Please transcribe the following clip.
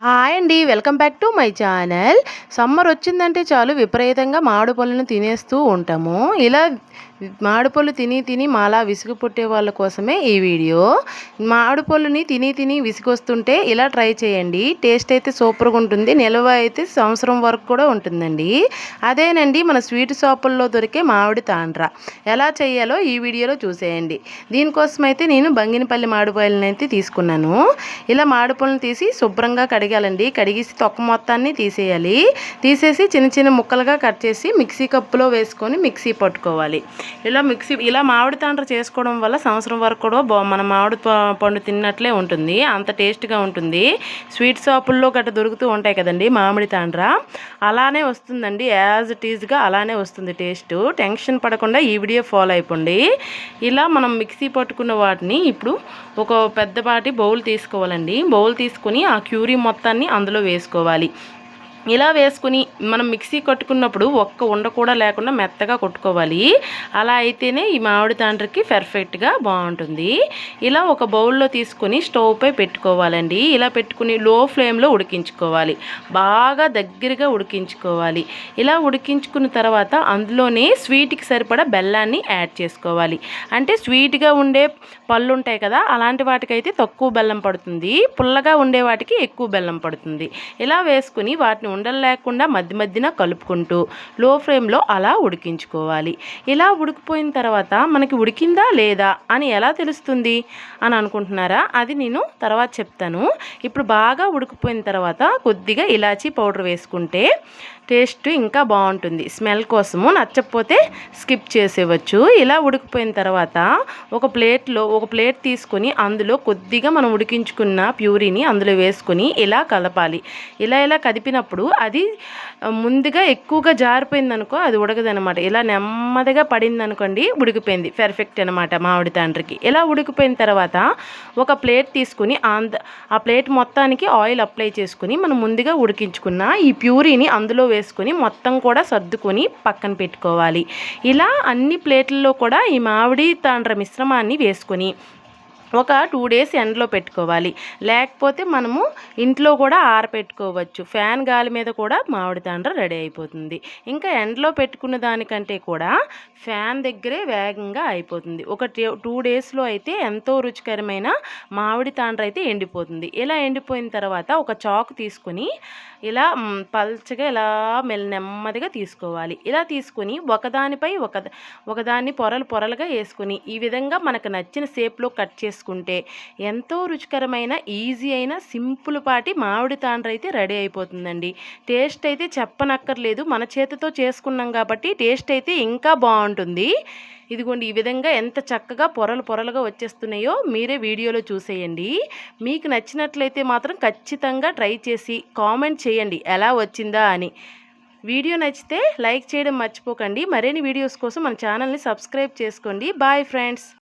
Hi అండి. Welcome back to my channel. Summer వచ్చిందంటే చాలు విపరీతంగా మామిడి పళ్ళను తినేస్తూ ఉంటాము. ఇలా మామిడి పళ్ళు తిని తిని మాలా విసుగు పుట్టే వాళ్ళ కోసమే ఈ వీడియో. మామిడి పళ్ళుని తిని తిని విసుగొస్తుంటే ఇలా ట్రై చేయండి. టేస్ట్ అయితే సూపర్గా ఉంటుంది. నిల్వ అయితే సంవత్సరం వరకు కూడా ఉంటుందండి. అదేనండి మన స్వీట్ షాపుల్లో దొరికే మామిడి తాండ్ర. ఎలా చేయాలో ఈ వీడియోలో చూసేయండి. దీనికోసమైతే నేను బంగినపల్లి మామిడి పళ్ళని అయితే తీసుకున్నాను. ఇలా మామిడి పళ్ళని తీసి శుభ్రంగా కడిగాలండి. కడిగేసి తొక్క మొత్తాన్ని తీసేయాలి. తీసేసి చిన్న చిన్న ముక్కలుగా కట్ చేసి మిక్సీ కప్పులో వేసుకొని మిక్సీ పట్టుకోవాలి. ఇలా మామిడి తాండ్ర చేసుకోవడం వల్ల సంవత్సరం వరకు కూడా మన మామిడి పండు తిన్నట్లే ఉంటుంది. అంత టేస్ట్గా ఉంటుంది. స్వీట్ షాపుల్లో గట్రా దొరుకుతూ ఉంటాయి కదండి మామిడి తాండ్ర, అలానే వస్తుందండి. యాజ్ ఇట్ ఈజ్గా అలానే వస్తుంది టేస్ట్. టెన్షన్ పడకుండా ఈ వీడియో ఫాలో అయిపోండి. ఇలా మనం మిక్సీ పట్టుకున్న వాటిని ఇప్పుడు ఒక పెద్దపాటి బౌల్ తీసుకోవాలండి. బౌల్ తీసుకొని ఆ క్యూరీ మొత్తాన్ని అందులో వేసుకోవాలి. ఇలా వేసుకుని మనం మిక్సీ కొట్టుకున్నప్పుడు ఒక్క ఉండ కూడా లేకుండా మెత్తగా కొట్టుకోవాలి. అలా అయితేనే ఈ మామిడి తాండ్రకి పర్ఫెక్ట్గా బాగుంటుంది. ఇలా ఒక బౌల్లో తీసుకొని స్టవ్ పై పెట్టుకోవాలండి. ఇలా పెట్టుకుని లో ఫ్లేమ్లో ఉడికించుకోవాలి. బాగా దగ్గరగా ఉడికించుకోవాలి. ఇలా ఉడికించుకున్న తర్వాత అందులోనే స్వీట్కి సరిపడా బెల్లాన్ని యాడ్ చేసుకోవాలి. అంటే స్వీట్గా ఉండే పళ్ళు ఉంటాయి కదా, అలాంటి వాటికైతే తక్కువ బెల్లం పడుతుంది. పుల్లగా ఉండే వాటికి ఎక్కువ బెల్లం పడుతుంది. ఇలా వేసుకుని వాటిని ఉండలు లేకుండా మధ్య మధ్యన కలుపుకుంటూ లో ఫ్లేమ్లో అలా ఉడికించుకోవాలి. ఇలా ఉడికిపోయిన తర్వాత మనకి ఉడికిందా లేదా అని ఎలా తెలుస్తుంది అని అనుకుంటున్నారా? అది నేను తర్వాత చెప్తాను. ఇప్పుడు బాగా ఉడికిపోయిన తర్వాత కొద్దిగా ఇలాచీ పౌడర్ వేసుకుంటే టేస్ట్ ఇంకా బాగుంటుంది. స్మెల్ కోసము, నచ్చకపోతే స్కిప్ చేసేవచ్చు. ఇలా ఉడికిపోయిన తర్వాత ఒక ప్లేట్ తీసుకొని అందులో కొద్దిగా మనం ఉడికించుకున్న ప్యూరీని అందులో వేసుకొని ఇలా కలపాలి. ఇలా కదిపినప్పుడు అది ముందుగా ఎక్కువగా జారిపోయిందనుకో అది ఉడకదనమాట. ఇలా నెమ్మదిగా పడిందనుకోండి ఉడికిపోయింది, పర్ఫెక్ట్ అనమాట మామిడి తాండ్రకి. ఇలా ఉడికిపోయిన తర్వాత ఒక ప్లేట్ తీసుకుని ఆ ప్లేట్ మొత్తానికి ఆయిల్ అప్లై చేసుకుని మనం ముందుగా ఉడికించుకున్న ఈ ప్యూరీని అందులో వేసుకొని మొత్తం కూడా సర్దుకొని పక్కన పెట్టుకోవాలి. ఇలా అన్ని ప్లేట్లలో కూడా ఈ మామిడి తాండ్ర మిశ్రమాన్ని వేసుకొని ఒక 2 days ఎండలో పెట్టుకోవాలి. లేకపోతే మనము ఇంట్లో కూడా ఆరపెట్టుకోవచ్చు. ఫ్యాన్ గాలి మీద కూడా మామిడి తాండ్ర రెడీ అయిపోతుంది. ఇంకా ఎండలో పెట్టుకున్న దానికంటే కూడా ఫ్యాన్ దగ్గరే వేగంగా అయిపోతుంది. ఒక 2 daysలో అయితే ఎంతో రుచికరమైన మామిడి తాండ్ర అయితే ఎండిపోతుంది. ఇలా ఎండిపోయిన తర్వాత ఒక చాకు తీసుకొని ఇలా పల్చగా ఇలా నెమ్మదిగా తీసుకోవాలి. ఇలా తీసుకొని ఒకదాన్ని పొరలుగా వేసుకొని ఈ విధంగా మనకు నచ్చిన షేప్లో కట్ చేసుకుంటే ఎంతో రుచికరమైన ఈజీ అయిన సింపుల్ పాటి మామిడి తాండ్ర అయితే రెడీ అయిపోతుందండి. టేస్ట్ అయితే చెప్పనక్కర్లేదు. మన చేతితో చేసుకున్నాం కాబట్టి టేస్ట్ అయితే ఇంకా బాగుంటుంది. ఇదిగోండి, ఈ విధంగా ఎంత చక్కగా పొరలుగా వచ్చేస్తున్నాయో మీరే వీడియోలో చూసేయండి. మీకు నచ్చినట్లయితే మాత్రం ఖచ్చితంగా ట్రై చేసి కామెంట్ చేయండి ఎలా వచ్చిందా అని. వీడియో నచ్చితే లైక్ చేయడం మర్చిపోకండి. మరిన్ని వీడియోస్ కోసం మన ఛానల్ని సబ్స్క్రైబ్ చేసుకోండి. Bye friends.